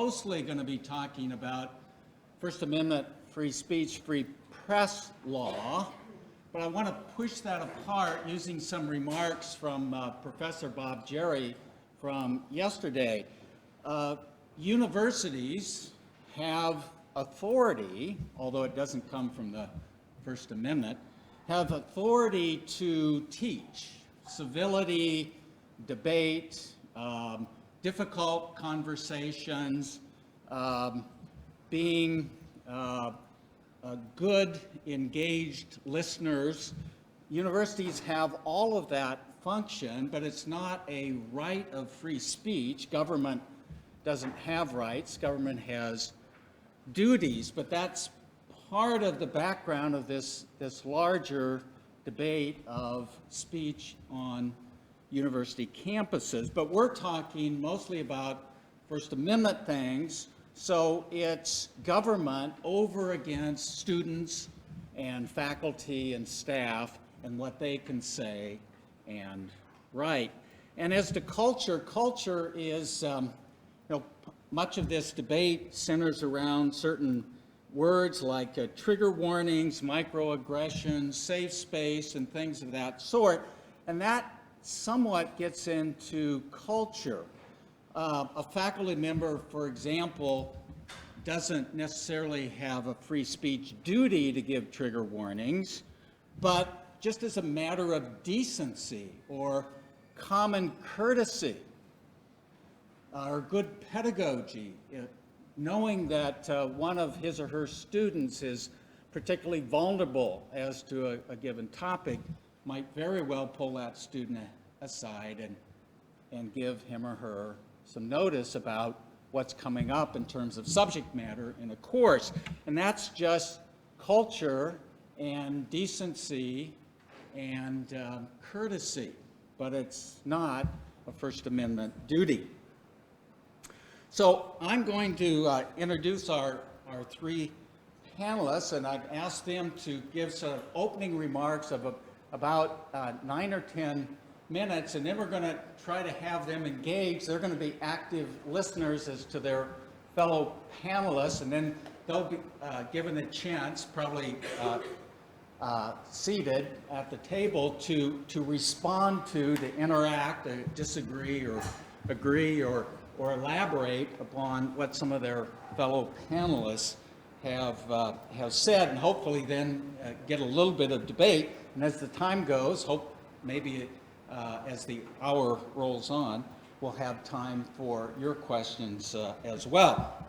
mostly going to be talking about First Amendment free speech, free press law, but I want to push that apart using some remarks from Professor Bob Jerry from yesterday. Universities have authority, although it doesn't come from the First Amendment, have authority to teach civility, debate, difficult conversations, being good, engaged listeners. Universities have all of that function, but it's not a right of free speech. Government doesn't have rights. Government has duties, but that's part of the background of this larger debate of speech on university campuses. But we're talking mostly about First Amendment things, so it's government over against students and faculty and staff and what they can say and write. And as to culture, culture is, much of this debate centers around certain words like trigger warnings, microaggressions, safe space, and things of that sort. And that somewhat gets into culture. A faculty member, for example, doesn't necessarily have a free speech duty to give trigger warnings, but just as a matter of decency or common courtesy or good pedagogy, knowing that one of his or her students is particularly vulnerable as to a given topic, might very well pull that student aside and give him or her some notice about what's coming up in terms of subject matter in a course. And that's just culture and decency and courtesy, but it's not a First Amendment duty. So I'm going to introduce our three panelists, and I've asked them to give some opening remarks of about 9 or 10 minutes, and then we're going to try to have them engage. They're going to be active listeners as to their fellow panelists, and then they'll be given a chance, probably seated at the table, to respond to interact, disagree, or agree, or elaborate upon what some of their fellow panelists have said, and hopefully then get a little bit of debate. And as the time goes, maybe as the hour rolls on, we'll have time for your questions as well.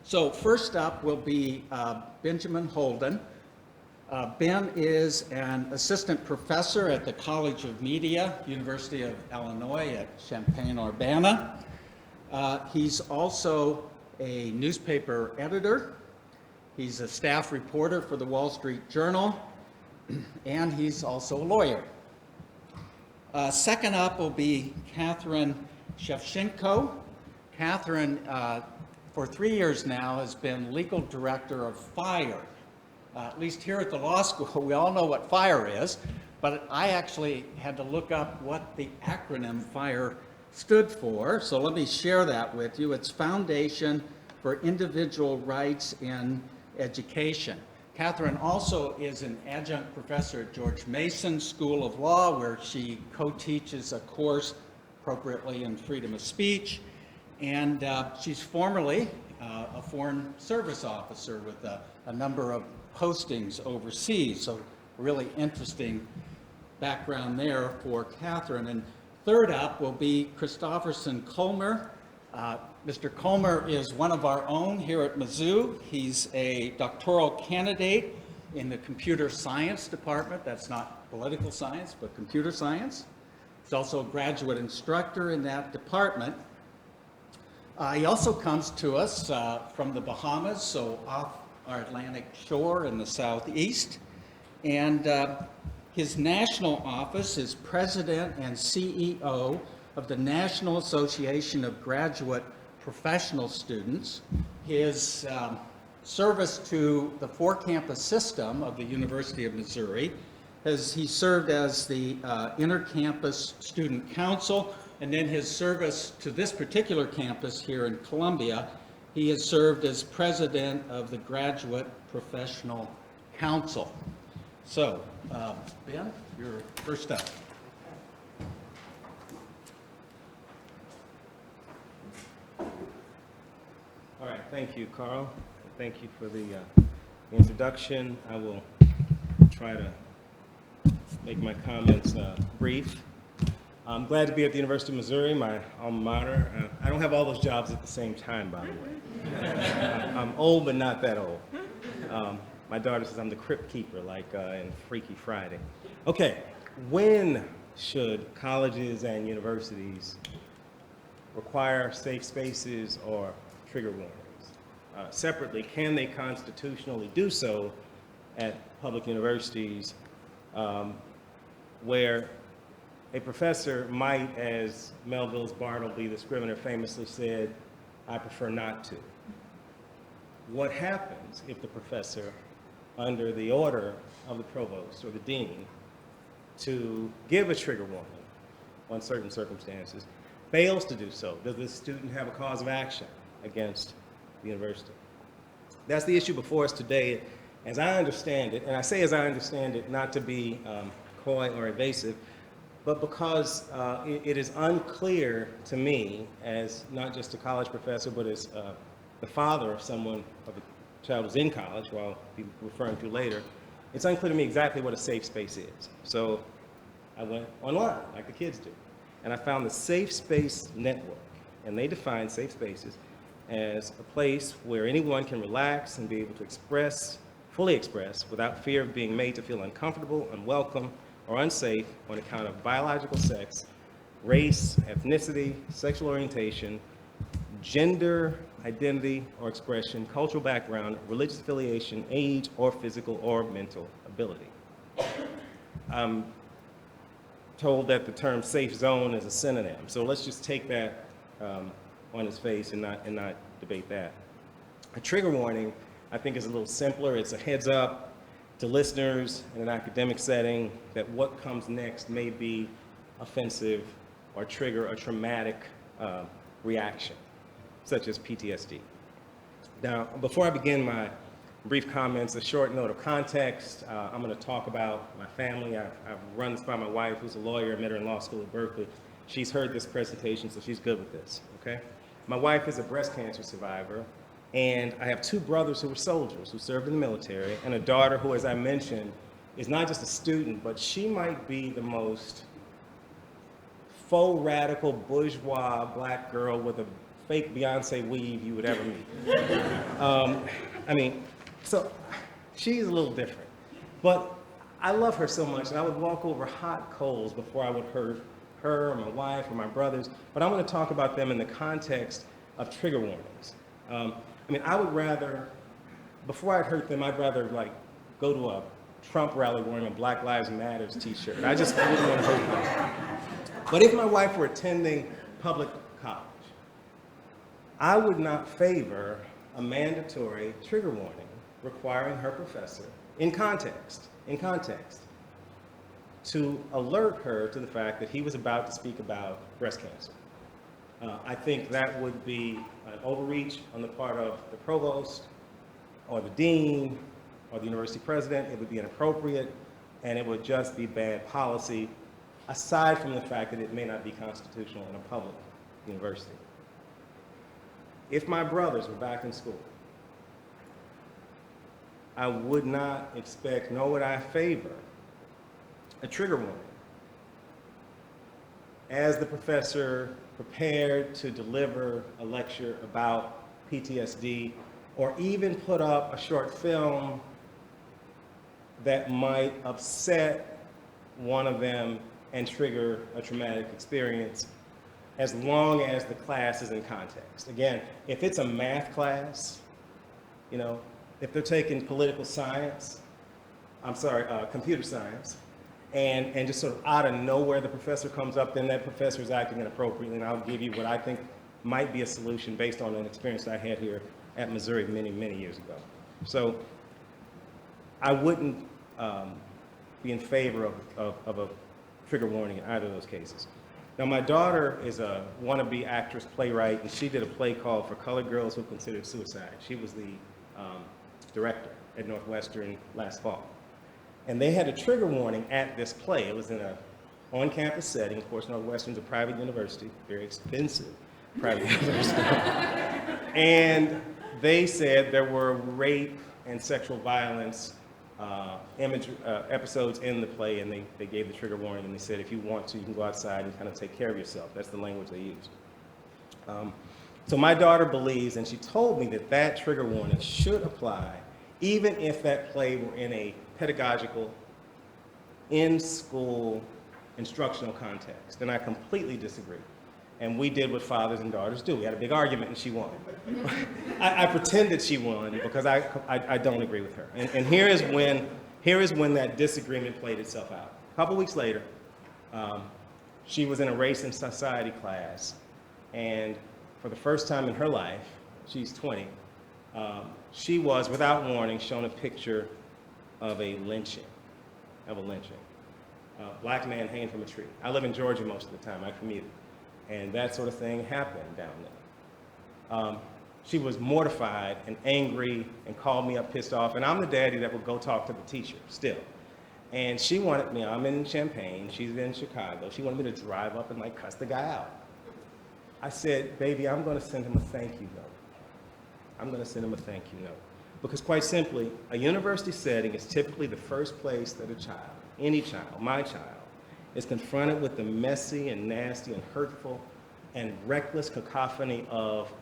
So first up will be Benjamin Holden. Ben is an assistant professor at the College of Media, University of Illinois at Champaign-Urbana. He's also a newspaper editor. He's a staff reporter for the Wall Street Journal, and he's also a lawyer. Second up will be Catherine Sevcenko. Catherine, for 3 years now, has been legal director of FIRE. At least here at the law school, we all know what FIRE is, but I actually had to look up what the acronym FIRE stood for, so let me share that with you. It's Foundation for Individual Rights in Education. Catherine also is an adjunct professor at George Mason School of Law, where she co-teaches a course appropriately in freedom of speech, and she's formerly a foreign service officer with a number of postings overseas, so really interesting background there for Catherine. And third up will be Kristofferson Culmer. Mr. Culmer is one of our own here at Mizzou. He's a doctoral candidate in the computer science department. That's not political science, but computer science. He's also a graduate instructor in that department. He also comes to us from the Bahamas, so off our Atlantic shore in the southeast. And his national office is president and CEO of the National Association of Graduate Professional Students. His service to the four-campus system of the University of Missouri, he served as the Intercampus Student Council And then his service to this particular campus here in Columbia, he has served as president of the Graduate Professional Council. So, Ben, you're first up. All right, thank you, Carl. Thank you for the introduction. I will try to make my comments brief. I'm glad to be at the University of Missouri, my alma mater. I don't have all those jobs at the same time, by the way. I'm old, but not that old. My daughter says I'm the crypt keeper, like in Freaky Friday. Okay, when should colleges and universities require safe spaces or trigger warnings? Separately, can they constitutionally do so at public universities where a professor might, as Melville's Bartleby, the scrivener, famously said, "I prefer not to"? What happens if the professor, under the order of the provost or the dean to give a trigger warning on certain circumstances, fails to do so? Does the student have a cause of action against the university? That's the issue before us today, as I understand it, and I say as I understand it not to be coy or evasive, but because it is unclear to me, as not just a college professor, but as the father of someone, of a child who's in college, who I'll be referring to later, it's unclear to me exactly what a safe space is. So I went online, like the kids do, and I found the Safe Space Network, and they define safe spaces as a place where anyone can relax and be able to express, fully express, without fear of being made to feel uncomfortable, unwelcome, or unsafe on account of biological sex, race, ethnicity, sexual orientation, gender, identity or expression, cultural background, religious affiliation, age, or physical or mental ability. I'm told that the term safe zone is a synonym, so let's just take that on its face and not debate that. A trigger warning, I think, is a little simpler. It's a heads up to listeners in an academic setting that what comes next may be offensive or trigger a traumatic reaction, such as PTSD. Now, before I begin my brief comments, a short note of context. I'm going to talk about my family. I've run this by my wife, who's a lawyer. I met her in law school at Berkeley. She's heard this presentation, so she's good with this, okay? My wife is a breast cancer survivor, and I have two brothers who were soldiers who served in the military, and a daughter who, as I mentioned, is not just a student, but she might be the most faux radical bourgeois black girl with a fake Beyonce weave you would ever meet. So she's a little different, but I love her so much, and I would walk over hot coals before I would hurt her or my wife or my brothers, but I want to talk about them in the context of trigger warnings. I would rather, before I'd hurt them, I'd rather like go to a Trump rally wearing a Black Lives Matters t-shirt. I just wouldn't want to hurt them. But if my wife were attending public college, I would not favor a mandatory trigger warning requiring her professor, in context, to alert her to the fact that he was about to speak about breast cancer. I think that would be an overreach on the part of the provost or the dean or the university president. It would be inappropriate, and it would just be bad policy, aside from the fact that it may not be constitutional in a public university. If my brothers were back in school, I would not expect, nor would I favor, a trigger warning as the professor prepared to deliver a lecture about PTSD, or even put up a short film that might upset one of them and trigger a traumatic experience, as long as the class is in context. Again, if it's a math class, if they're taking political science, computer science, and just sort of out of nowhere the professor comes up, then that professor is acting inappropriately, and I'll give you what I think might be a solution based on an experience I had here at Missouri many, many years ago. So I wouldn't be in favor of a trigger warning in either of those cases. Now, my daughter is a wannabe actress playwright, and she did a play called For Colored Girls Who Considered Suicide. She was the director at Northwestern last fall. And they had a trigger warning at this play. It was in a on-campus setting. Of course, Northwestern's a private university, very expensive private university. And they said there were rape and sexual violence episodes in the play, and they gave the trigger warning, and they said if you want to, you can go outside and kind of take care of yourself. That's the language they used. So my daughter believes, and she told me that that trigger warning should apply even if that play were in a pedagogical, in-school, instructional context. And I completely disagree. And we did what fathers and daughters do. We had a big argument and she won. I pretended she won because I don't agree with her. And here is when that disagreement played itself out. A couple weeks later, she was in a race and society class, and for the first time in her life, she's 20, she was, without warning, shown a picture of a lynching. Black man hanging from a tree. I live in Georgia most of the time. I commute. And that sort of thing happened down there. She was mortified and angry and called me up pissed off. And I'm the daddy that would go talk to the teacher still. And she wanted me, I'm in Champaign, she's in Chicago. She wanted me to drive up and like cuss the guy out. I said, baby, I'm going to send him a thank you note. I'm going to send him a thank you note. Because quite simply, a university setting is typically the first place that a child, any child, my child, is confronted with the messy and nasty and hurtful and reckless cacophony of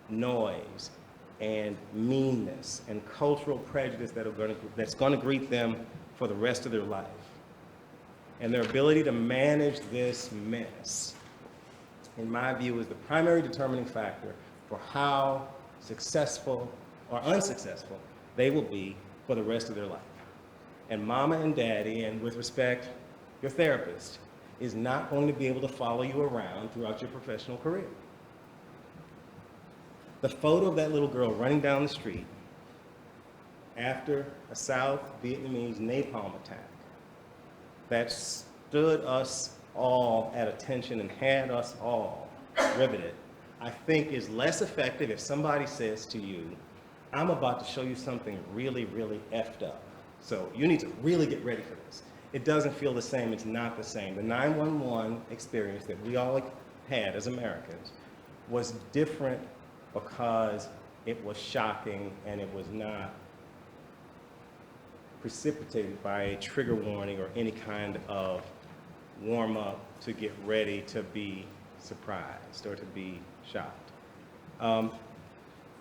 noise and meanness and cultural prejudice that's going to greet them for the rest of their life. And their ability to manage this mess, in my view, is the primary determining factor for how successful or unsuccessful they will be for the rest of their life. And mama and daddy, and with respect, your therapist, is not going to be able to follow you around throughout your professional career. The photo of that little girl running down the street after a South Vietnamese napalm attack that stood us all at attention and had us all riveted, I think is less effective if somebody says to you, I'm about to show you something really, really effed up. So you need to really get ready for this. It doesn't feel the same, it's not the same. The 911 experience that we all had as Americans was different because it was shocking and it was not precipitated by a trigger warning or any kind of warm up to get ready to be surprised or to be shocked.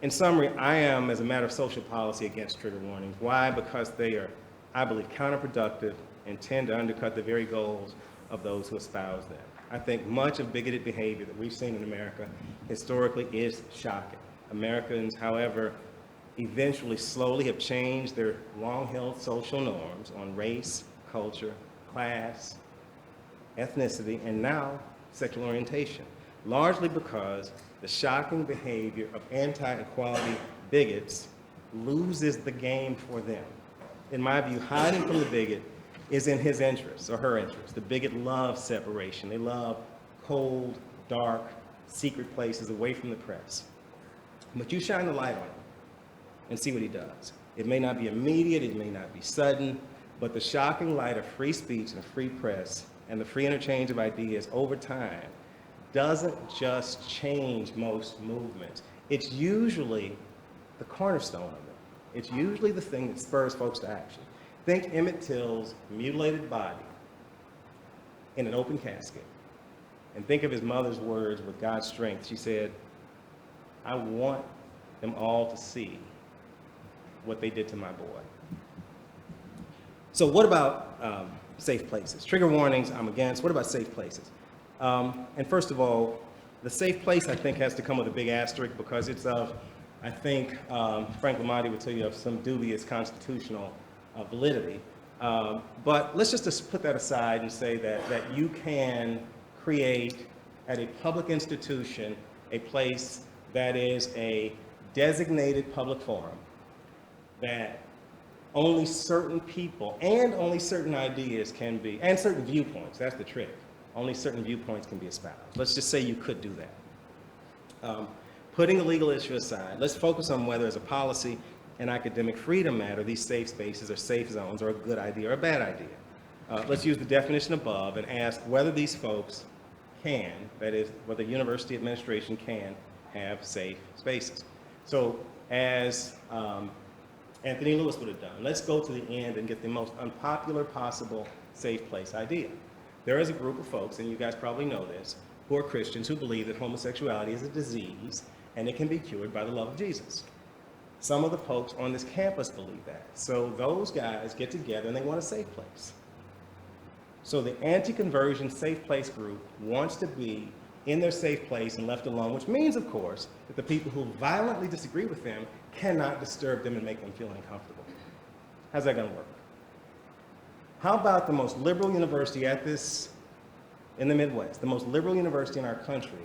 In summary, I am, as a matter of social policy, against trigger warnings. Why? Because they are, I believe, counterproductive and tend to undercut the very goals of those who espouse them. I think much of bigoted behavior that we've seen in America historically is shocking. Americans, however, eventually slowly have changed their long-held social norms on race, culture, class, ethnicity, and now sexual orientation, largely because the shocking behavior of anti-equality bigots loses the game for them. In my view, hiding from the bigot is in his interest or her interest. The bigot loves separation. They love cold, dark, secret places away from the press. But you shine the light on him and see what he does. It may not be immediate, it may not be sudden, but the shocking light of free speech and free press and the free interchange of ideas over time doesn't just change most movements. It's usually the cornerstone of it. It's usually the thing that spurs folks to action. Think Emmett Till's mutilated body in an open casket, and think of his mother's words with God's strength. She said, I want them all to see what they did to my boy. So what about safe places? Trigger warnings, I'm against. What about safe places? And first of all, the safe place, I think, has to come with a big asterisk because it's of, I think, Frank Lamatti would tell you, of some dubious constitutional validity. But let's just put that aside and say that you can create at a public institution a place that is a designated public forum that only certain people and only certain ideas can be, and certain viewpoints, that's the trick, only certain viewpoints can be espoused. Let's just say you could do that. Putting the legal issue aside, let's focus on whether as a policy and academic freedom matter, these safe spaces or safe zones are a good idea or a bad idea. Let's use the definition above and ask whether these folks can, that is, whether university administration can have safe spaces. So as Anthony Lewis would have done, let's go to the end and get the most unpopular possible safe place idea. There is a group of folks, and you guys probably know this, who are Christians who believe that homosexuality is a disease and it can be cured by the love of Jesus. Some of the folks on this campus believe that. So those guys get together and they want a safe place. So the anti-conversion safe place group wants to be in their safe place and left alone, which means, of course, that the people who violently disagree with them cannot disturb them and make them feel uncomfortable. How's that going to work? How about the most liberal university in the Midwest, the most liberal university in our country,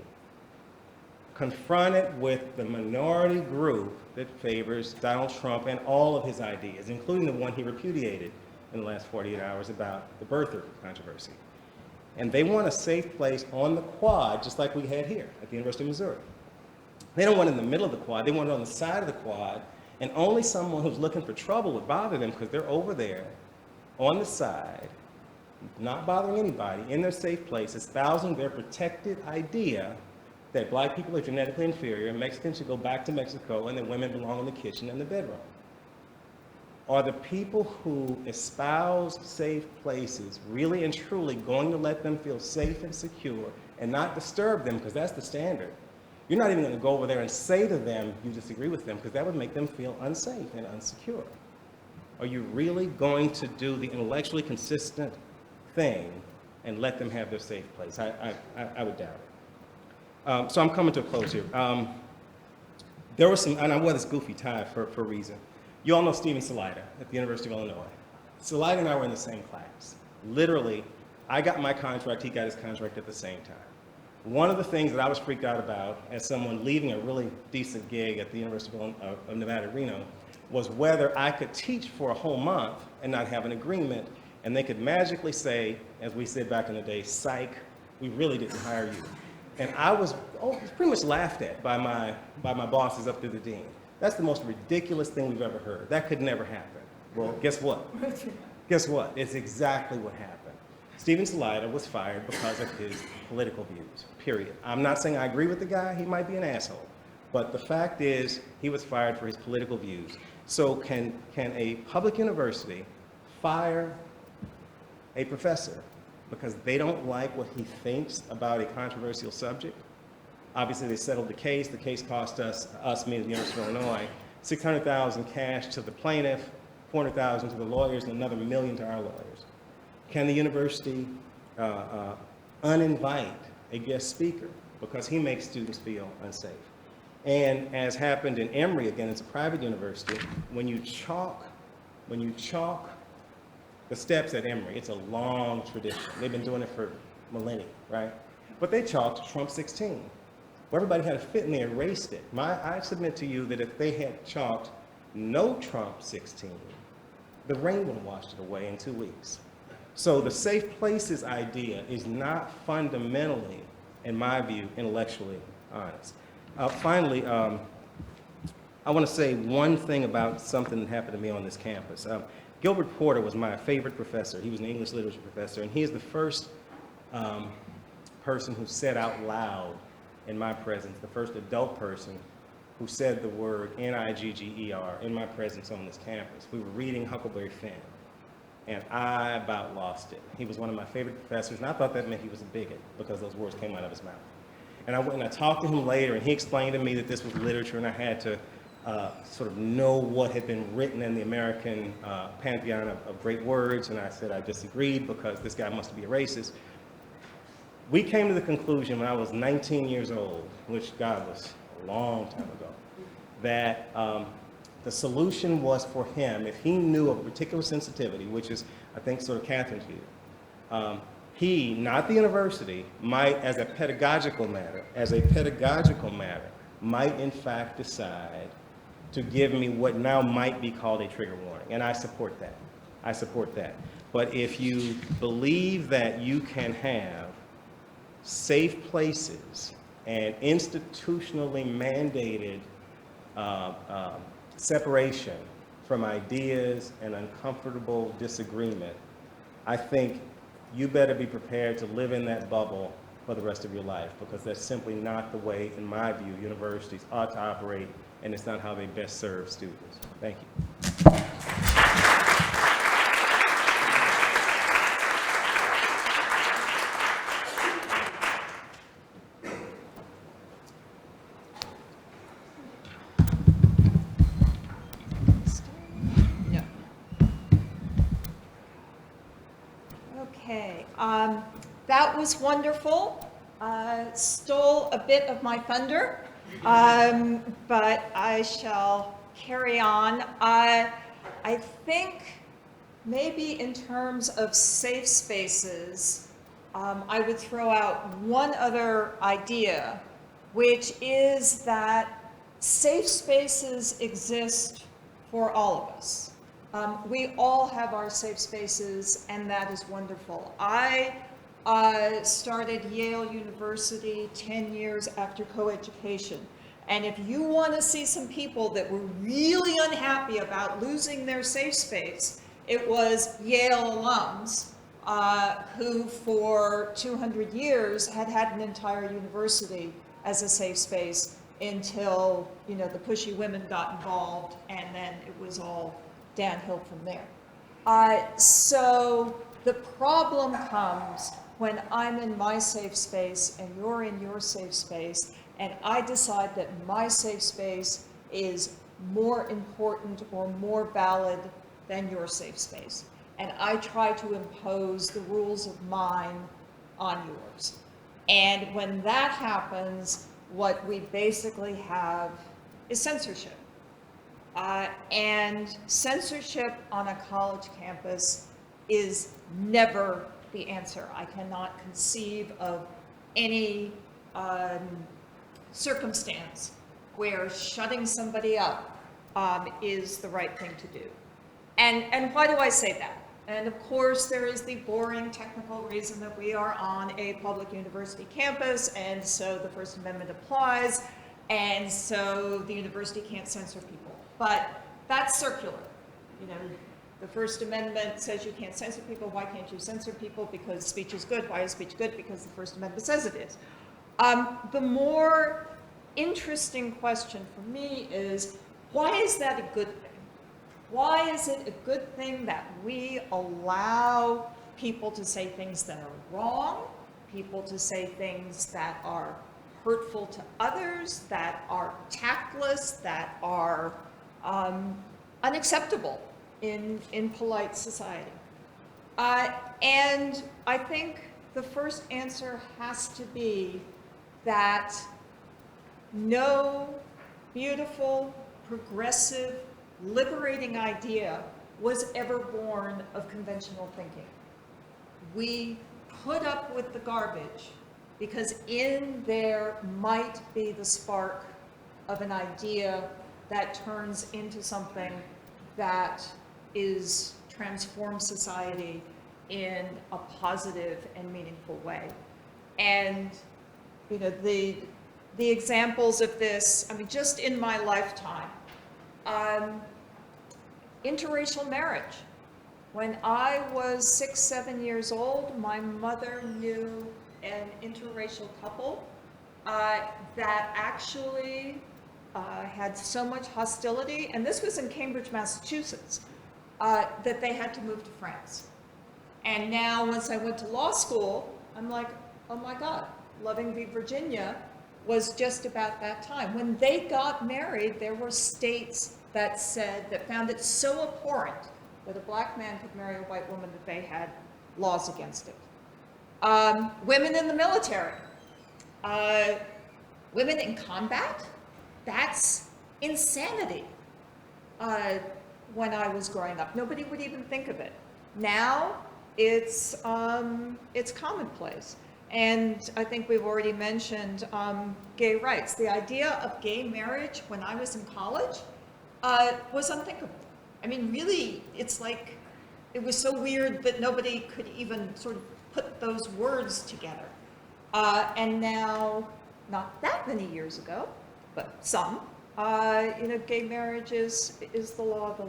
confronted with the minority group that favors Donald Trump and all of his ideas, including the one he repudiated in the last 48 hours about the birther controversy. And they want a safe place on the quad, just like we had here at the University of Missouri. They don't want it in the middle of the quad, they want it on the side of the quad, and only someone who's looking for trouble would bother them because they're over there on the side, not bothering anybody, in their safe place, espousing their protected idea that black people are genetically inferior, and Mexicans should go back to Mexico, and that women belong in the kitchen and the bedroom. Are the people who espouse safe places really and truly going to let them feel safe and secure and not disturb them, because that's the standard? You're not even going to go over there and say to them you disagree with them, because that would make them feel unsafe and unsecure. Are you really going to do the intellectually consistent thing and let them have their safe place? I would doubt it. So I'm coming to a close here. There was some, and I wore this goofy tie for a reason. You all know Stephen Lyda at the University of Illinois. Lyda and I were in the same class. Literally, I got my contract, he got his contract at the same time. One of the things that I was freaked out about as someone leaving a really decent gig at the University of Nevada, Reno, was whether I could teach for a whole month and not have an agreement, and they could magically say, as we said back in the day, psych, we really didn't hire you. And I was pretty much laughed at by my bosses up to the dean. That's the most ridiculous thing we've ever heard. That could never happen. Well, guess what? Guess what? It's exactly what happened. Stephen Lyda was fired because of his political views, period. I'm not saying I agree with the guy. He might be an asshole. But the fact is, he was fired for his political views. So can a public university fire a professor because they don't like what he thinks about a controversial subject? Obviously, they settled the case. The case cost us meaning the University of Illinois, $600,000 cash to the plaintiff, $400,000 to the lawyers, and another $1 million to our lawyers. Can the university uninvite a guest speaker because he makes students feel unsafe? And as happened in Emory, again, it's a private university, when you chalk the steps at Emory, it's a long tradition. They've been doing it for millennia, right? But they chalked Trump 16. Well, everybody had a fit and they erased it. I submit to you that if they had chalked no Trump 16, the rain would have washed it away in 2 weeks. So the safe places idea is not fundamentally, in my view, intellectually honest. Finally, I want to say one thing about something that happened to me on this campus. Gilbert Porter was my favorite professor. He was an English literature professor, and he is the first person who said out loud in my presence, the first adult person who said the word Nigger in my presence on this campus. We were reading Huckleberry Finn, and I about lost it. He was one of my favorite professors, and I thought that meant he was a bigot because those words came out of his mouth. And I went and I talked to him later, and he explained to me that this was literature, and I had to sort of know what had been written in the American pantheon of great words, and I said I disagreed because this guy must be a racist. We came to the conclusion when I was 19 years old, which, God, was a long time ago, that the solution was for him, if he knew of a particular sensitivity, which is, I think, sort of Catherine's view, he, not the university, might, as a pedagogical matter, might in fact decide to give me what now might be called a trigger warning. And I support that. But if you believe that you can have safe places and institutionally mandated separation from ideas and uncomfortable disagreement, I think you better be prepared to live in that bubble for the rest of your life, because that's simply not the way, in my view, universities ought to operate, and it's not how they best serve students. Thank you. No. Okay, that was wonderful. Stole a bit of my thunder, but I shall carry on. I think maybe in terms of safe spaces, I would throw out one other idea, which is that safe spaces exist for all of us. We all have our safe spaces, and that is wonderful. I started Yale University 10 years after coeducation. And if you want to see some people that were really unhappy about losing their safe space, it was Yale alums who for 200 years had had an entire university as a safe space until, you know, the pushy women got involved, and then it was all downhill from there. So the problem comes when I'm in my safe space and you're in your safe space, and I decide that my safe space is more important or more valid than your safe space. And I try to impose the rules of mine on yours. And when that happens, what we basically have is censorship. And censorship on a college campus is never the answer. I cannot conceive of any circumstance where shutting somebody up is the right thing to do. And why do I say that? And of course, there is the boring technical reason that we are on a public university campus, and so the First Amendment applies, and so the university can't censor people. But that's circular. You know, the First Amendment says you can't censor people. Why can't you censor people? Because speech is good. Why is speech good? Because the First Amendment says it is. The more interesting question for me is, why is that a good thing? Why is it a good thing that we allow people to say things that are wrong, people to say things that are hurtful to others, that are tactless, that are unacceptable in polite society? And I think the first answer has to be that no beautiful, progressive, liberating idea was ever born of conventional thinking. We put up with the garbage because in there might be the spark of an idea that turns into something that transforms society in a positive and meaningful way. And you know, the examples of this, I mean, just in my lifetime, interracial marriage. When I was 6, 7 years old, my mother knew an interracial couple that actually had so much hostility, and this was in Cambridge, Massachusetts, that they had to move to France. And now, once I went to law school, I'm like, oh my God, Loving v. Virginia was just about that time. When they got married, there were states that found it so abhorrent that a black man could marry a white woman that they had laws against it. Women in the military, women in combat, that's insanity. When I was growing up, nobody would even think of it. Now, it's commonplace. And I think we've already mentioned gay rights. The idea of gay marriage when I was in college was unthinkable. I mean, really, it's like, it was so weird that nobody could even sort of put those words together. And now, not that many years ago, but some, gay marriage is the law of the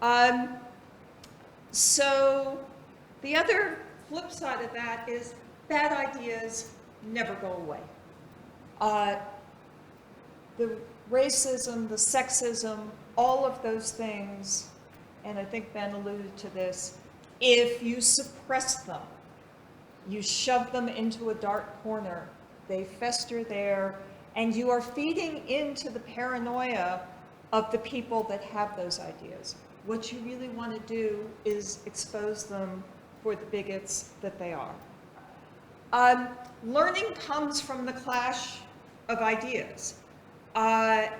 land. So the other flip side of that is bad ideas never go away. The racism, the sexism, all of those things, and I think Ben alluded to this, if you suppress them, you shove them into a dark corner, they fester there, and you are feeding into the paranoia of the people that have those ideas. What you really want to do is expose them for the bigots that they are. Learning comes from the clash of ideas. And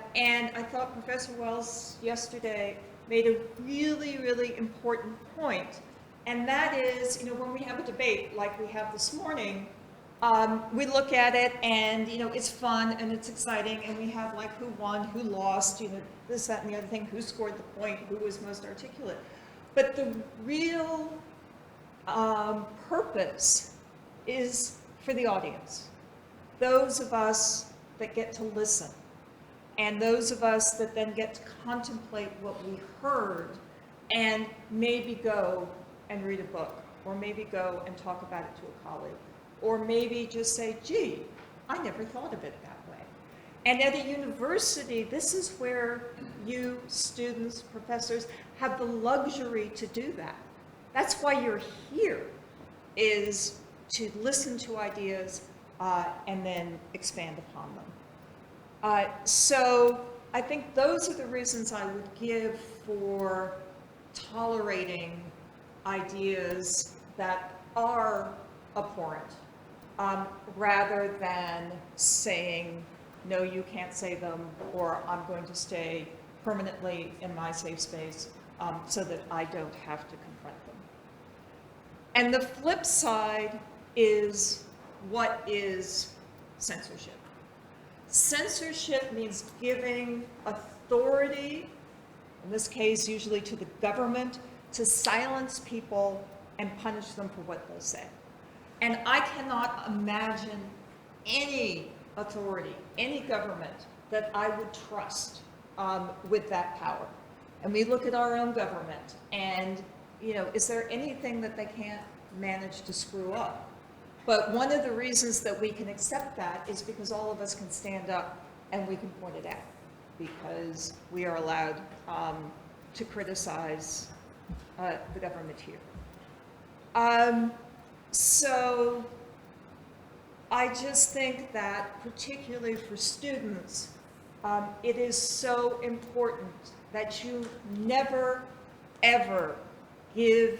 I thought Professor Wells yesterday made a really, really important point. And that is, when we have a debate like we have this morning, we look at it and, it's fun and it's exciting and we have like who won, who lost, this, that, and the other thing, who scored the point, who was most articulate. But the real purpose is for the audience. Those of us that get to listen and those of us that then get to contemplate what we heard and maybe go and read a book, or maybe go and talk about it to a colleague, or maybe just say, gee, I never thought of it that way. And at a university, this is where you, students, professors, have the luxury to do that. That's why you're here, is to listen to ideas and then expand upon them. So I think those are the reasons I would give for tolerating ideas that are abhorrent, rather than saying, no, you can't say them, or I'm going to stay permanently in my safe space so that I don't have to confront them. And the flip side is, what is censorship? Censorship means giving authority, in this case usually to the government, to silence people and punish them for what they say. And I cannot imagine any authority, any government that I would trust with that power. And we look at our own government and, is there anything that they can't manage to screw up? But one of the reasons that we can accept that is because all of us can stand up and we can point it out, because we are allowed to criticize the government here. So I just think that particularly for students, it is so important that you never, ever give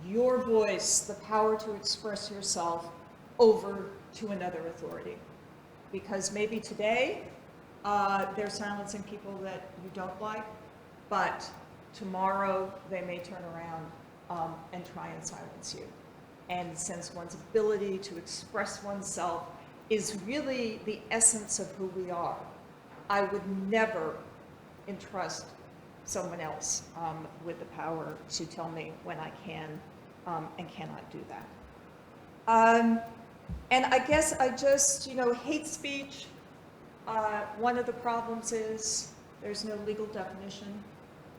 your voice the power to express yourself over to another authority. Because maybe today they're silencing people that you don't like, but tomorrow they may turn around and try and silence you. And since one's ability to express oneself is really the essence of who we are, I would never entrust someone else with the power to tell me when I can and cannot do that. And I guess I just, hate speech, one of the problems is there's no legal definition.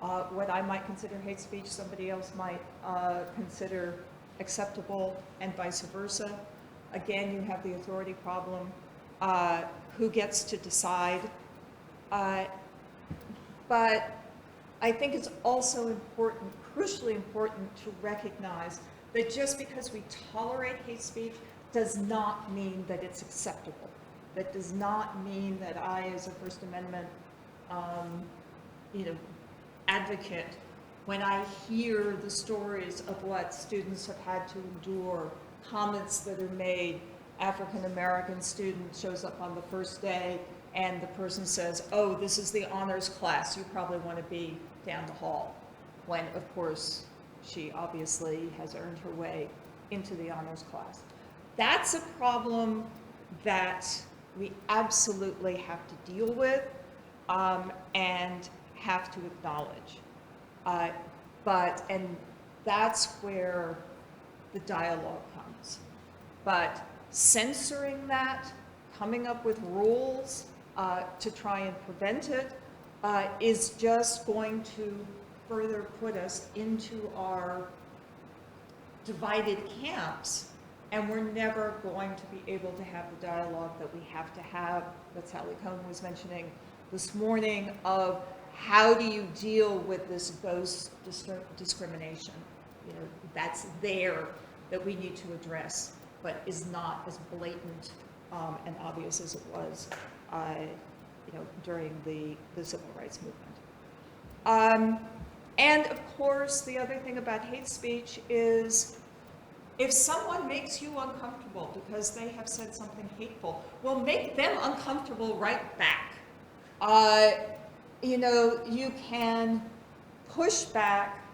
What I might consider hate speech, somebody else might consider acceptable, and vice versa. Again, you have the authority problem. Who gets to decide? But I think it's also important, crucially important, to recognize that just because we tolerate hate speech does not mean that it's acceptable. That does not mean that I, as a First Amendment advocate, when I hear the stories of what students have had to endure, comments that are made, African-American student shows up on the first day and the person says, oh, this is the honors class, you probably want to be down the hall, when of course she obviously has earned her way into the honors class. That's a problem that we absolutely have to deal with and have to acknowledge. And that's where the dialogue comes. But censoring that, coming up with rules to try and prevent it, is just going to further put us into our divided camps, and we're never going to be able to have the dialogue that we have to have, that Sally Cohn was mentioning this morning, of how do you deal with this ghost discrimination? You know, that's there that we need to address, but is not as blatant and obvious as it was, you know, during the civil rights movement. And of course, the other thing about hate speech is, if someone makes you uncomfortable because they have said something hateful, well, make them uncomfortable right back. You know, you can push back,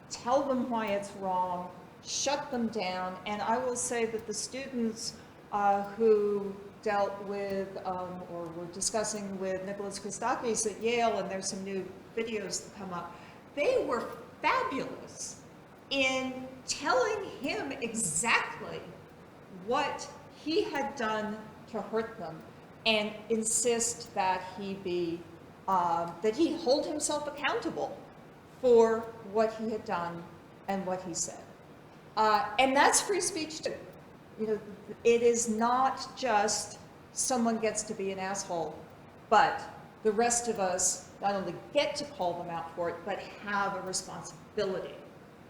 tell them why it's wrong, shut them down, and I will say that the students who dealt with, or were discussing with Nicholas Christakis at Yale, and there's some new videos that come up, they were fabulous in telling him exactly what he had done to hurt them, and insist that he be, that he hold himself accountable for what he had done and what he said. And that's free speech too. You know, it is not just someone gets to be an asshole, but the rest of us not only get to call them out for it, but have a responsibility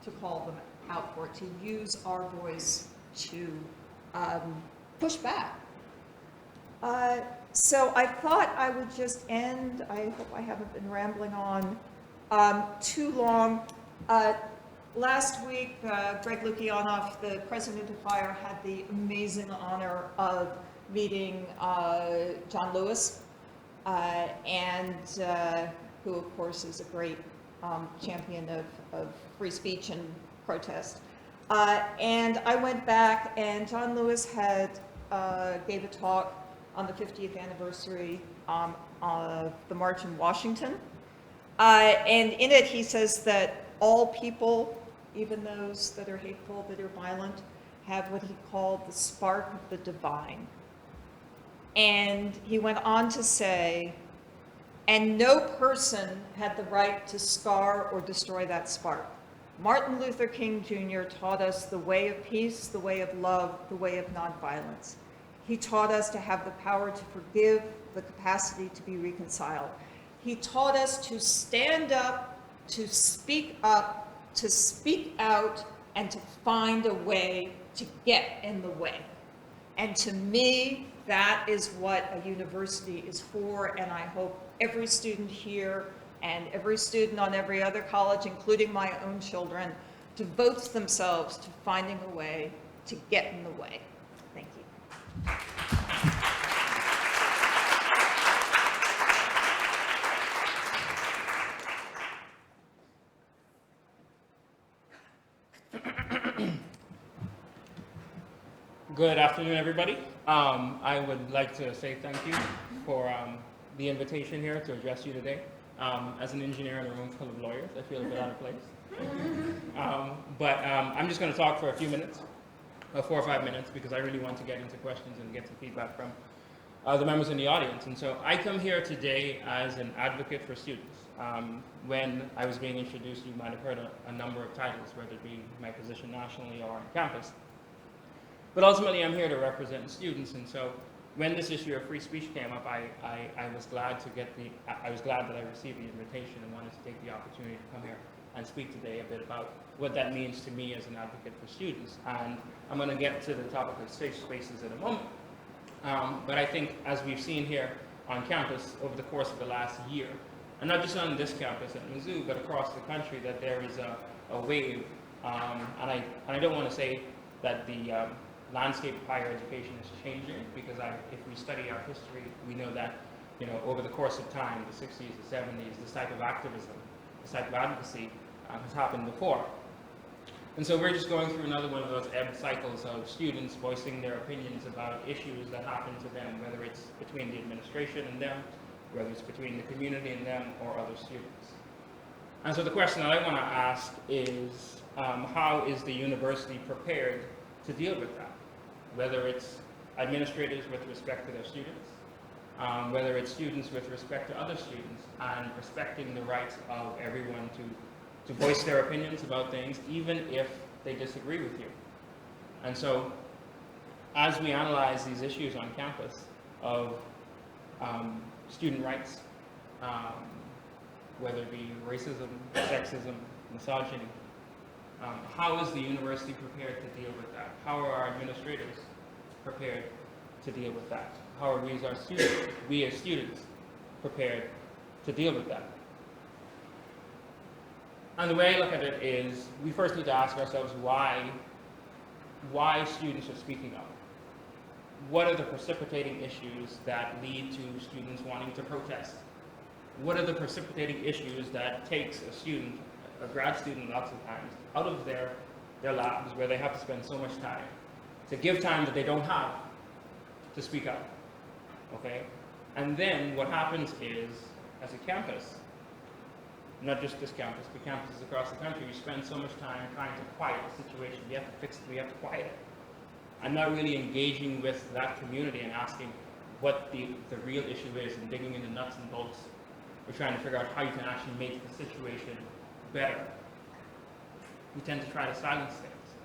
to call them out for it, to use our voice to push back. So I thought I would just end. I hope I haven't been rambling on too long. Last week, Greg Lukianoff, the president of FIRE, had the amazing honor of meeting John Lewis, and who, of course, is a great champion of free speech and protest. And I went back, and John Lewis had gave a talk on the 50th anniversary of the March in Washington. And in it, he says that all people, even those that are hateful, that are violent, have what he called the spark of the divine. And he went on to say, and no person had the right to scar or destroy that spark. Martin Luther King Jr. taught us the way of peace, the way of love, the way of nonviolence. He taught us to have the power to forgive, the capacity to be reconciled. He taught us to stand up, to speak out, and to find a way to get in the way. And to me, that is what a university is for, and I hope every student here and every student on every other college, including my own children, devotes themselves to finding a way to get in the way. Thank you. Good afternoon, everybody. I would like to say thank you for the invitation here to address you today. As an engineer in a room full of lawyers, I feel a bit out of place. But I'm just going to talk for a few minutes, 4 or 5 minutes, because I really want to get into questions and get some feedback from the members in the audience. And so I come here today as an advocate for students. When I was being introduced, you might have heard a number of titles, whether it be my position nationally or on campus. But ultimately, I'm here to represent students, and so when this issue of free speech came up, I was glad to I was glad that I received the invitation and wanted to take the opportunity to come here and speak today a bit about what that means to me as an advocate for students. And I'm going to get to the topic of safe spaces in a moment. But I think, as we've seen here on campus over the course of the last year, and not just on this campus at Mizzou, but across the country, that there is a wave. And I don't want to say that the landscape of higher education is changing, because if we study our history, we know that, you know, over the course of time, the 60s, the 70s, this type of activism, this type of advocacy has happened before. And so we're just going through another one of those ebb cycles of students voicing their opinions about issues that happen to them, whether it's between the administration and them, whether it's between the community and them, or other students. And so the question that I want to ask is, how is the university prepared to deal with that? Whether it's administrators with respect to their students, whether it's students with respect to other students, and respecting the rights of everyone to voice their opinions about things, even if they disagree with you. And so, as we analyze these issues on campus of student rights, whether it be racism, sexism, misogyny, how is the university prepared to deal with that? How are our administrators prepared to deal with that? How are we as students prepared to deal with that? And the way I look at it is, we first need to ask ourselves why students are speaking up. What are the precipitating issues that lead to students wanting to protest? What are the precipitating issues that takes a student, a grad student lots of times, out of their labs where they have to spend so much time to give time that they don't have to speak up, okay? And then what happens is, as a campus, not just this campus, but campuses across the country, you spend so much time trying to quiet the situation. We have to fix it, we have to quiet it. I'm not really engaging with that community and asking what the real issue is and digging into nuts and bolts. We're trying to figure out how you can actually make the situation better. We tend to try to silence things.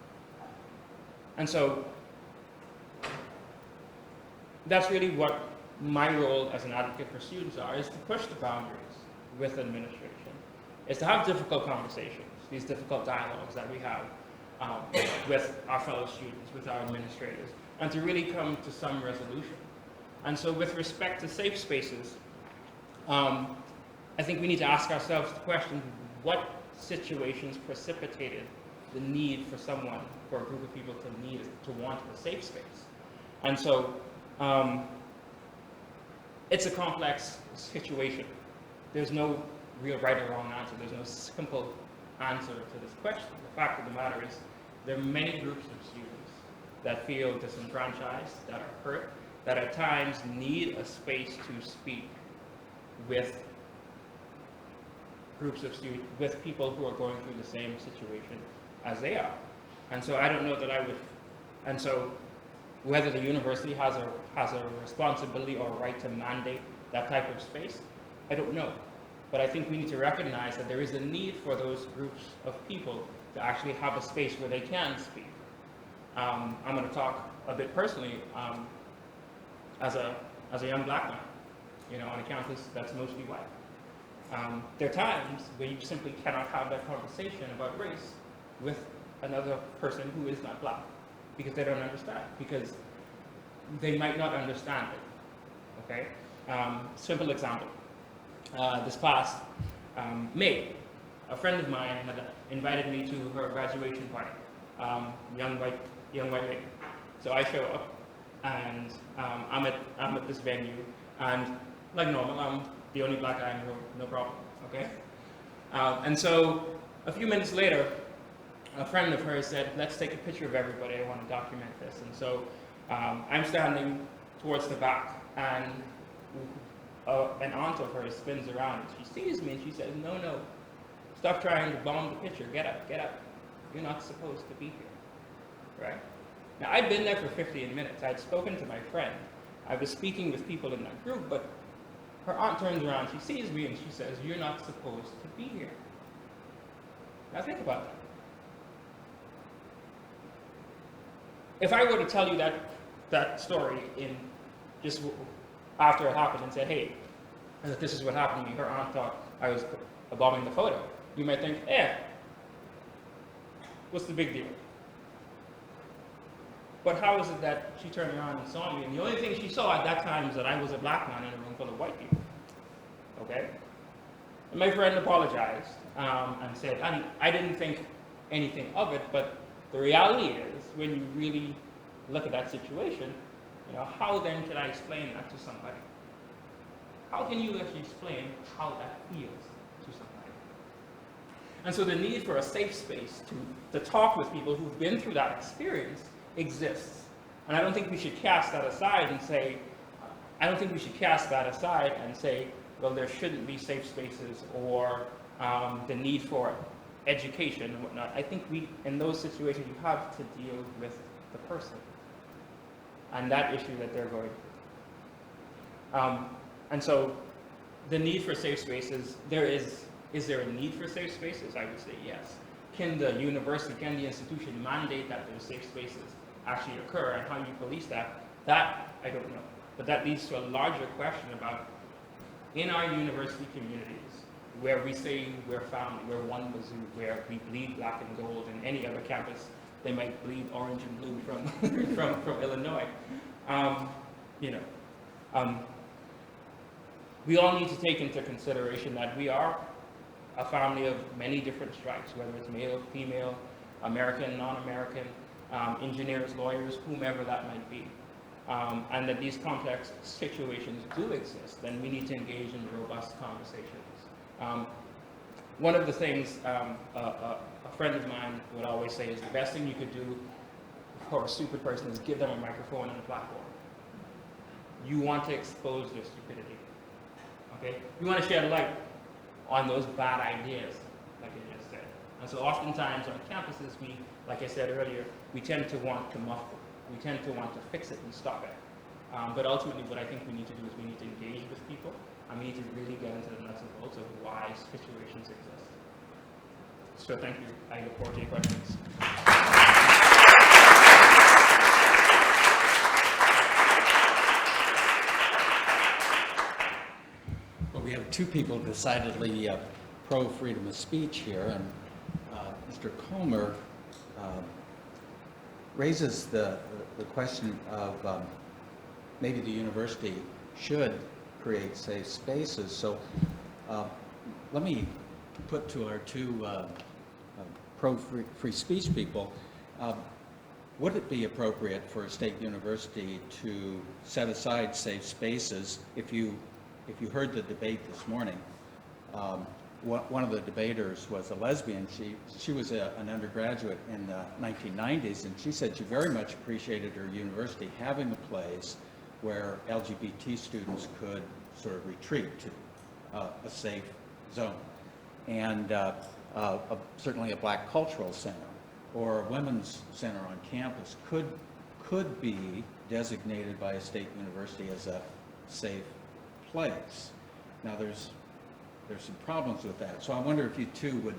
And so that's really what my role as an advocate for students is to push the boundaries with administration, is to have difficult conversations, these difficult dialogues that we have with our fellow students, with our administrators, and to really come to some resolution. And so with respect to safe spaces, I think we need to ask ourselves the question, what situations precipitated the need for a group of people to want a safe space? And so it's a complex situation. There's no real right or wrong answer. There's no simple answer to this question. The fact of the matter is, there are many groups of students that feel disenfranchised, that are hurt, that at times need a space to speak with groups of students, with people who are going through the same situation as they are. And so I don't know that I would, and so whether the university has a responsibility or a right to mandate that type of space, I don't know. But I think we need to recognize that there is a need for those groups of people to actually have a space where they can speak. I'm going to talk a bit personally as a young black man, on a campus that's mostly white. There are times where you simply cannot have that conversation about race with another person who is not black, because they don't understand, because they might not understand it, okay? Simple example. This past May, a friend of mine had invited me to her graduation party, young white lady. So I show up, and I'm at this venue, and like normal, I'm the only black guy in the room, no problem, okay? And so a few minutes later, a friend of hers said, let's take a picture of everybody, I want to document this. And so I'm standing towards the back, and an aunt of hers spins around, and she sees me, and she says, no, stop trying to bomb the picture, get up. You're not supposed to be here, right? Now, I'd been there for 15 minutes. I'd spoken to my friend. I was speaking with people in that group, but her aunt turns around, she sees me, and she says, you're not supposed to be here. Now, think about that. If I were to tell you that story in just after it happened and said, hey, this is what happened to me, her aunt thought I was bombing the photo, you might think, what's the big deal? But how is it that she turned around and saw me, and the only thing she saw at that time was that I was a black man in a room full of white people, okay? And my friend apologized and said, I didn't think anything of it, but the reality is, when you really look at that situation, how then can I explain that to somebody? How can you actually explain how that feels to somebody? And so the need for a safe space to talk with people who've been through that experience exists. And I don't think we should cast that aside and say, well, there shouldn't be safe spaces, or the need for education and whatnot. I think in those situations, you have to deal with the person. and that issue that they're going through. And so the need for safe spaces, is there a need for safe spaces? I would say yes. Can the university, can the institution mandate that those safe spaces actually occur, and how you police that? That, I don't know. But that leads to a larger question about, in our university communities, where we say we're family, we're one Mizzou, where we bleed black and gold, and any other campus, they might bleed orange and blue from Illinois. We all need to take into consideration that we are a family of many different stripes, whether it's male, female, American, non-American, engineers, lawyers, whomever that might be. And that these complex situations do exist, then we need to engage in robust conversations. One of the things a friend of mine would always say is the best thing you could do for a stupid person is give them a microphone and a platform. You want to expose their stupidity, okay? You want to shed light on those bad ideas, like I just said. And so oftentimes on campuses, we, like I said earlier, we tend to want to muffle. We tend to want to fix it and stop it. But ultimately, what I think we need to do is we need to engage with people, and we need to really get into the nuts and bolts of why situations exist. So thank you. I look forward to your questions. Well, we have two people decidedly pro freedom of speech here, and Mr. Culmer raises the question of maybe the university should create safe spaces. So let me put to our two pro-free speech people, would it be appropriate for a state university to set aside safe spaces? If you heard the debate this morning, one of the debaters was a lesbian. She was an undergraduate in the 1990s, and she said she very much appreciated her university having a place where LGBT students could sort of retreat to a safe zone. And certainly a black cultural center or a women's center on campus could be designated by a state university as a safe place. Now there's some problems with that. So I wonder if you two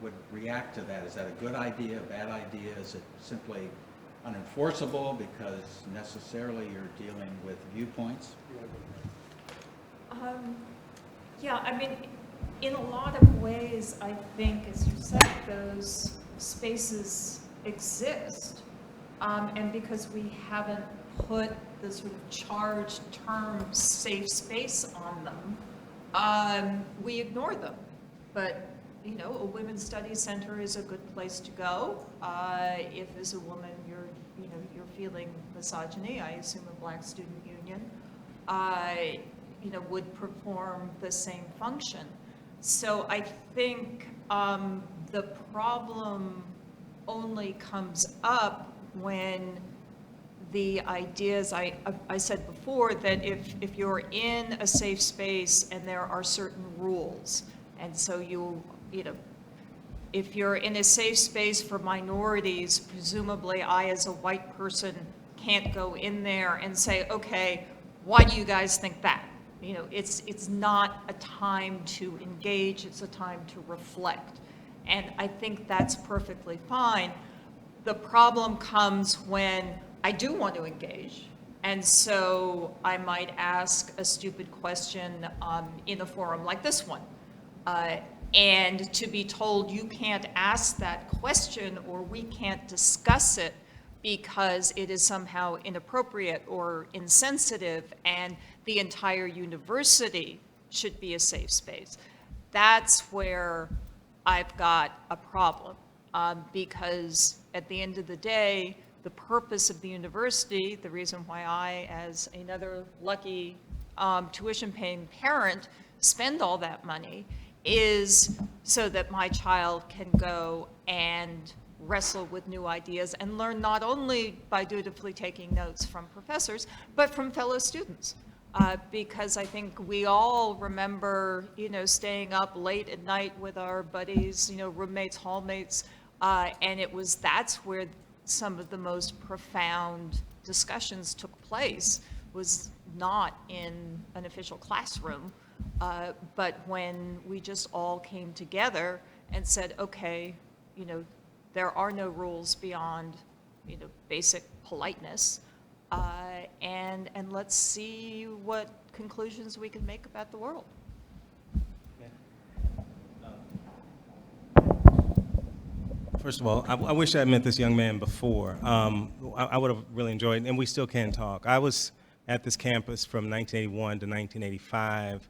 would react to that. Is that a good idea, a bad idea? Is it simply unenforceable because necessarily you're dealing with viewpoints? Yeah, I mean, in a lot of ways, I think, as you said, those spaces exist. And because we haven't put the sort of charged term safe space on them, we ignore them. But, you know, a women's studies center is a good place to go. If as a woman you're feeling misogyny, I assume a black student union, would perform the same function. So I think the problem only comes up when the ideas, I said before that if you're in a safe space and there are certain rules, and so if you're in a safe space for minorities, presumably I as a white person can't go in there and say, okay, why do you guys think that? You know, it's not a time to engage, it's a time to reflect. And I think that's perfectly fine. The problem comes when I do want to engage. And so I might ask a stupid question in a forum like this one. And to be told you can't ask that question or we can't discuss it because it is somehow inappropriate or insensitive and the entire university should be a safe space. That's where I've got a problem because at the end of the day, the purpose of the university, the reason why I, as another lucky tuition-paying parent, spend all that money is so that my child can go and wrestle with new ideas and learn not only by dutifully taking notes from professors, but from fellow students. Because I think we all remember, staying up late at night with our buddies, roommates, hallmates, and that's where some of the most profound discussions took place was not in an official classroom, but when we just all came together and said, okay, there are no rules beyond, basic politeness, and let's see what conclusions we can make about the world. First of all, I wish I had met this young man before. I would have really enjoyed it, and we still can talk. I was at this campus from 1981 to 1985.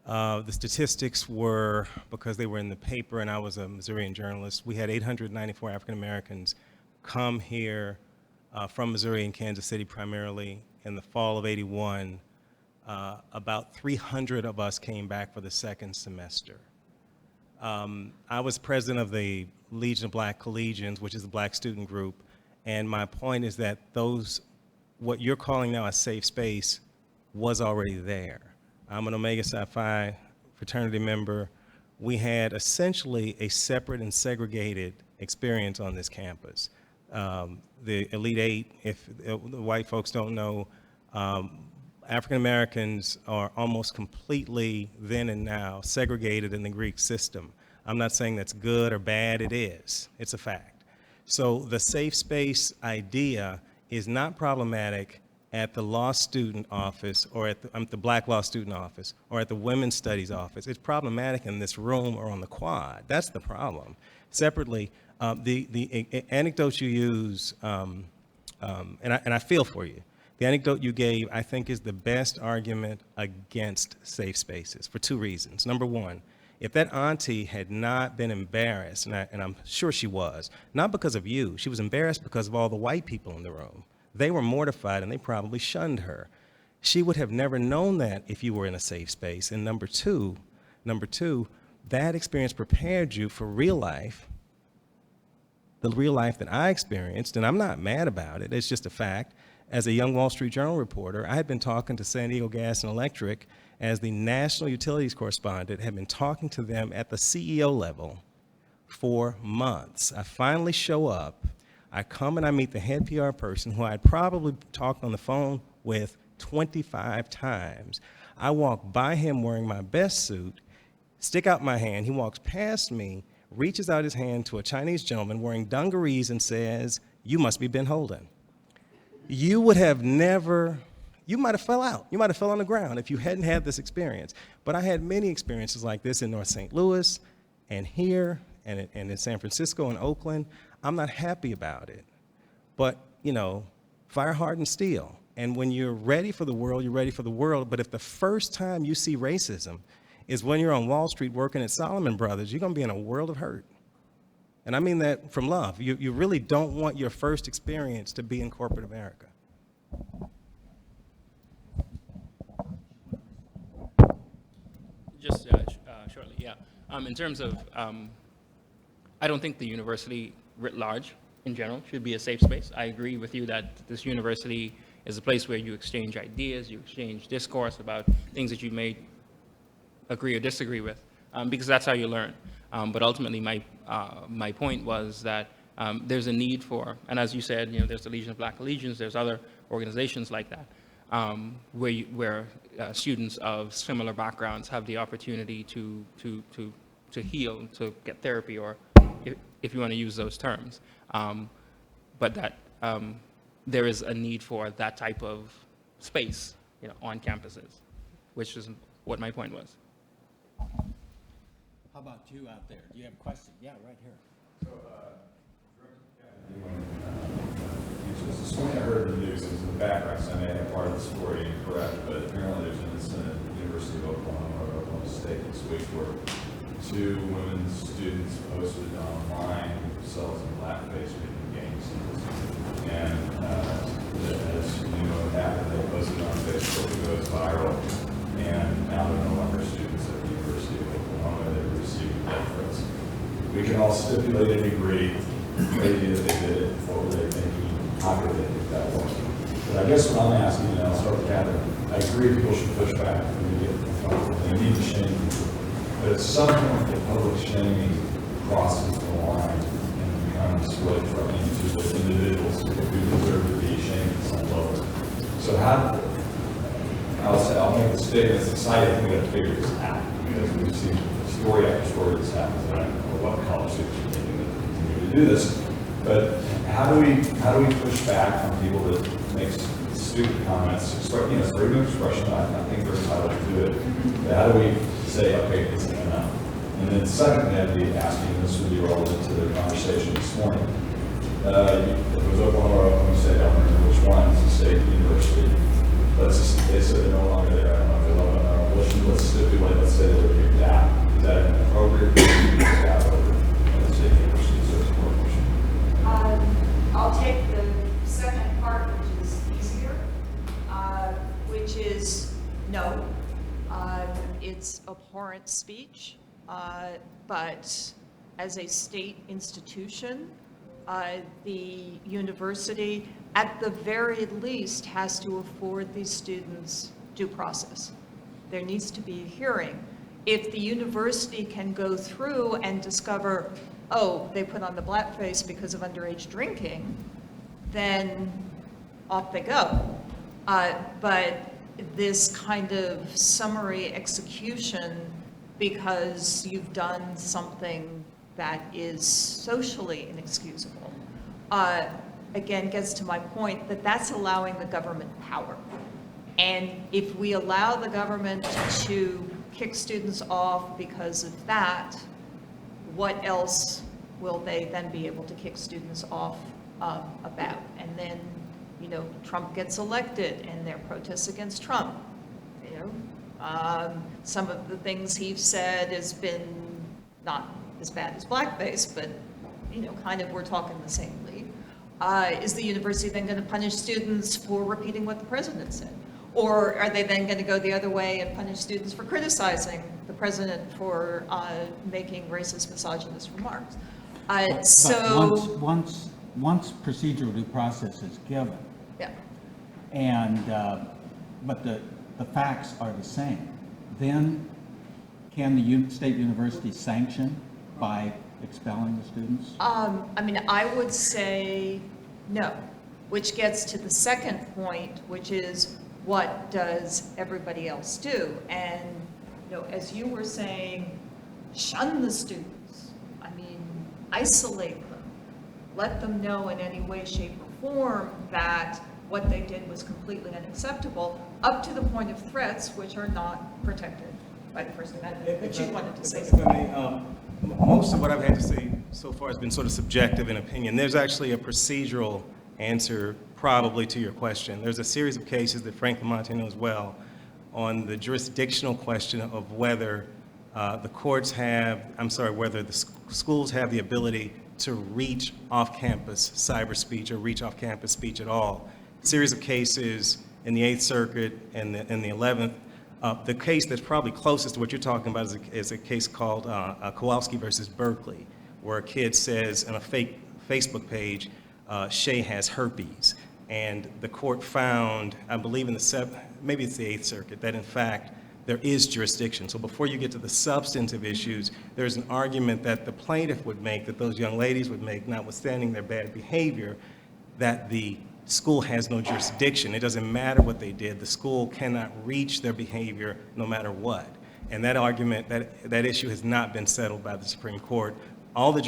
The statistics were, because they were in the paper and I was a Missourian journalist, we had 894 African Americans come here from Missouri and Kansas City primarily in the fall of '81. About 300 of us came back for the second semester. I was president of the Legion of Black Collegians, which is a black student group, and my point is that what you're calling now a safe space was already there. I'm an Omega Psi Phi fraternity member. We had essentially a separate and segregated experience on this campus. The Elite Eight, if the white folks don't know, African Americans are almost completely, then and now, segregated in the Greek system. I'm not saying that's good or bad, it is. It's a fact. So the safe space idea is not problematic at the law student office or at the Black Law Student Office or at the Women's Studies Office. It's problematic in this room or on the quad. That's the problem. Separately, the anecdote you use, and I feel for you, the anecdote you gave, I think, is the best argument against safe spaces for two reasons. Number one, if that auntie had not been embarrassed, and I'm sure she was, not because of you, she was embarrassed because of all the white people in the room. They were mortified and they probably shunned her. She would have never known that if you were in a safe space. And number two, that experience prepared you for real life, the real life that I experienced, and I'm not mad about it, it's just a fact. As a young Wall Street Journal reporter, I had been talking to San Diego Gas and Electric as the national utilities correspondent, had been talking to them at the CEO level for months. I finally show up, I come and I meet the head PR person who I'd probably talked on the phone with 25 times. I walk by him wearing my best suit, stick out my hand, he walks past me, reaches out his hand to a Chinese gentleman wearing dungarees and says, "You must be Ben Holden." You would have never, you might have fell out. You might have fell on the ground if you hadn't had this experience. But I had many experiences like this in North St. Louis and here and in San Francisco and Oakland. I'm not happy about it. But, fire hardened steel. And when you're ready for the world, you're ready for the world. But if the first time you see racism is when you're on Wall Street working at Salomon Brothers, you're going to be in a world of hurt. And I mean that from love. You really don't want your first experience to be in corporate America. Just shortly, yeah. In terms of, I don't think the university writ large, in general, should be a safe space. I agree with you that this university is a place where you exchange ideas, you exchange discourse about things that you may agree or disagree with, because that's how you learn. But ultimately, my point was that there's a need for, and as you said, there's the Legion of Black Collegians, there's other organizations like that, where students of similar backgrounds have the opportunity to heal, to get therapy, or if you want to use those terms. But that there is a need for that type of space, on campuses, which is what my point was. How about you out there? Do you have a question? Yeah, right here. So, this morning I heard the news, it was in the background, so I may have part of the story incorrect, but apparently there's an incident at the University of Oklahoma or Oklahoma State this week where two women students posted online themselves in blackface making gang scenes. And as you know what happened, they posted on Facebook, it goes viral, and now they're no longer students at the University of Oklahoma, they're receiving death threats. We can all stipulate and agree maybe that they did it, what were they thinking, how could they think that was. But I guess what I'm asking, and I'll start with Catherine, I agree people should push back when they get in front of them. They need to shame people. But at some point, the public shaming crosses the line and becomes what it's running into the individuals who deserve to be teaching, and some lower. So I'll make the statement, it's exciting, we have to figure this out, because we've seen story after story this happens, and I don't know what college students are thinking that continue to do this, but how do we push back on people that make stupid comments, it's freedom of expression, I think they're entitled to do it, but how do we say, okay, it's enough? And then secondly, I'd be asking, this would be relevant to the conversation this morning, if it was Oklahoma or Oklahoma State, I don't remember which one, it's a state university, they said they're no longer there, I don't know if they love it, let's stipulate, let's say they were kicked out. Is that appropriate to kick out over the state university service corporation? I'll take the second part, which is easier, which is no. It's abhorrent speech, but as a state institution, the university, at the very least, has to afford these students due process. There needs to be a hearing. If the university can go through and discover, oh, they put on the blackface because of underage drinking, then off they go. But this kind of summary execution because you've done something that is socially inexcusable, again, gets to my point that that's allowing the government power. And if we allow the government to kick students off because of that, what else will they then be able to kick students off about? And then, Trump gets elected and there are protests against Trump. Some of the things he's said has been not as bad as blackface, but, kind of we're talking the same league. Is the university then going to punish students for repeating what the president said? Or are they then going to go the other way and punish students for criticizing the president for making racist, misogynist remarks? But once procedural due process is given, Yeah. and but the facts are the same, then can the state university sanction by expelling the students? I would say no, which gets to the second point, which is what does everybody else do? And, as you were saying, shun the students. Isolate them. Let them know in any way, shape, or form that what they did was completely unacceptable, up to the point of threats, which are not protected by the First Amendment. But you wanted to say something. Most of what I've had to say so far has been sort of subjective in opinion. There's actually a procedural answer probably to your question. There's a series of cases that Frank Lamonte knows well on the jurisdictional question of whether whether the schools have the ability to reach off-campus cyber speech or reach off-campus speech at all. A series of cases in the 8th Circuit and the 11th. The case that's probably closest to what you're talking about is a case called Kowalski versus Berkeley, where a kid says on a fake Facebook page, Shay has herpes. And the court found, I believe maybe it's the 8th Circuit, that in fact there is jurisdiction. So before you get to the substantive issues, there's an argument that the plaintiff would make, that those young ladies would make, notwithstanding their bad behavior, that the school has no jurisdiction. It doesn't matter what they did. The school cannot reach their behavior no matter what. And that argument, that issue has not been settled by the Supreme Court. All of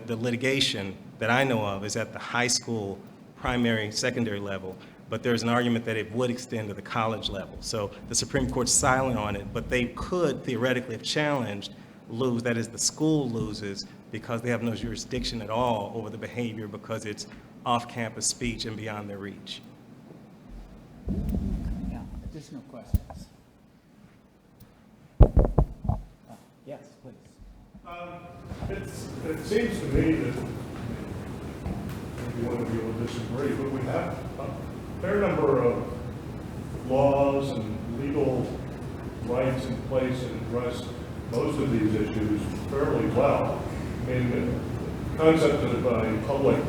the litigation that I know of is at the high school, primary, secondary level, but there's an argument that it would extend to the college level. So the Supreme Court's silent on it, but they could theoretically, if challenged, lose. That is, the school loses because they have no jurisdiction at all over the behavior because it's off-campus speech and beyond their reach. Yeah, additional questions? Yes, please. It seems to me that maybe one of you will disagree, but we have a fair number of laws and legal rights in place that address most of these issues fairly well. The concept of a public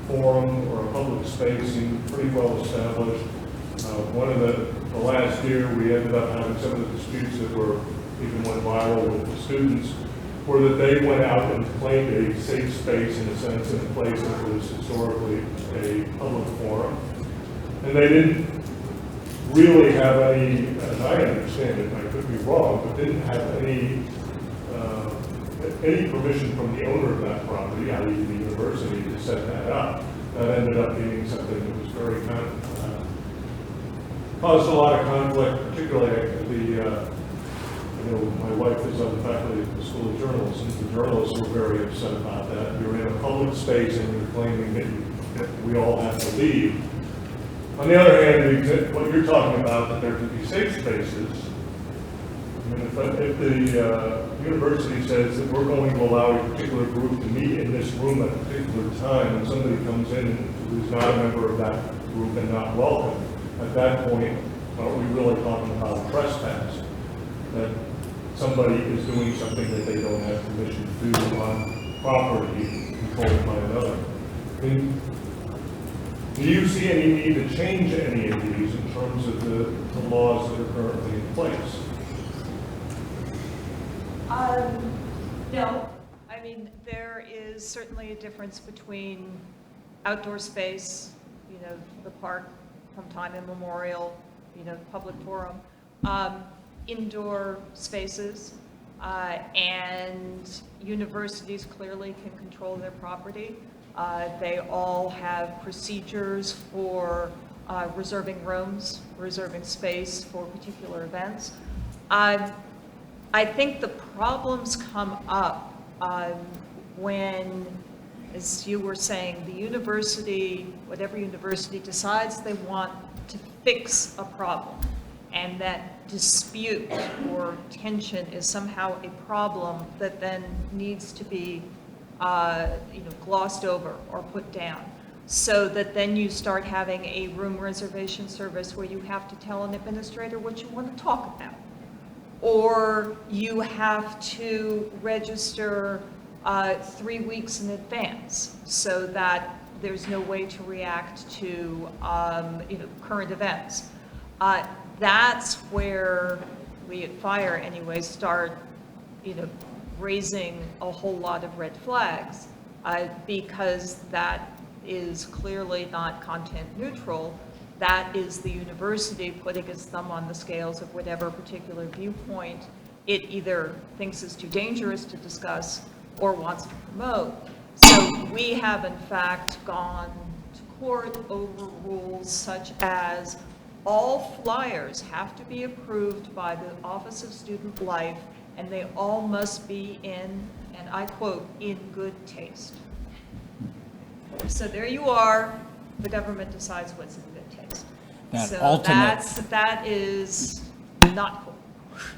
forum or a public space seems pretty well established. The last year we ended up having some of the disputes that even went viral with the students. or that they went out and claimed a safe space in a sense in a place that was historically a public forum. And they didn't really have any, as I understand it, I could be wrong, but didn't have any permission from the owner of that property, i.e. the university, to set that up. That ended up being something that was very caused a lot of conflict, particularly my wife is on the faculty of the School of Journalism. The journalists were very upset about that. You're in a public space and you're claiming that we all have to leave. On the other hand, what you're talking about, that there can be safe spaces, I mean, if the university says that we're going to allow a particular group to meet in this room at a particular time, and somebody comes in who's not a member of that group and not welcome, at that point, aren't we really talking about trespass? That somebody is doing something that they don't have permission to do on property controlled by another. I mean, do you see any need to change any of these in terms of the laws that are currently in place? No. I mean, there is certainly a difference between outdoor space, the park from time immemorial, public forum, indoor spaces, and universities clearly can control their property. They all have procedures for reserving rooms, reserving space for particular events. I think the problems come up when, as you were saying, the university, whatever university decides they want to fix a problem, and that dispute or tension is somehow a problem that then needs to be glossed over or put down, so that then you start having a room reservation service where you have to tell an administrator what you want to talk about, or you have to register 3 weeks in advance so that there's no way to react to current events. That's where we at FIRE anyway start raising a whole lot of red flags, because that is clearly not content neutral. That is the university putting its thumb on the scales of whatever particular viewpoint it either thinks is too dangerous to discuss or wants to promote. So we have in fact gone to court over rules such as all flyers have to be approved by the Office of Student Life, and they all must be in, and I quote, in good taste. So there you are, the government decides what's in good taste. That is not cool.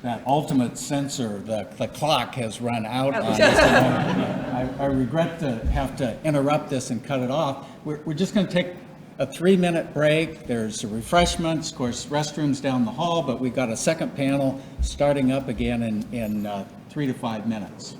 That ultimate censor, the clock has run out on this. I regret to have to interrupt this and cut it off. We're just going to take a 3-minute break. There's refreshments, of course, restrooms down the hall, but we've got a second panel starting up again in 3 to 5 minutes.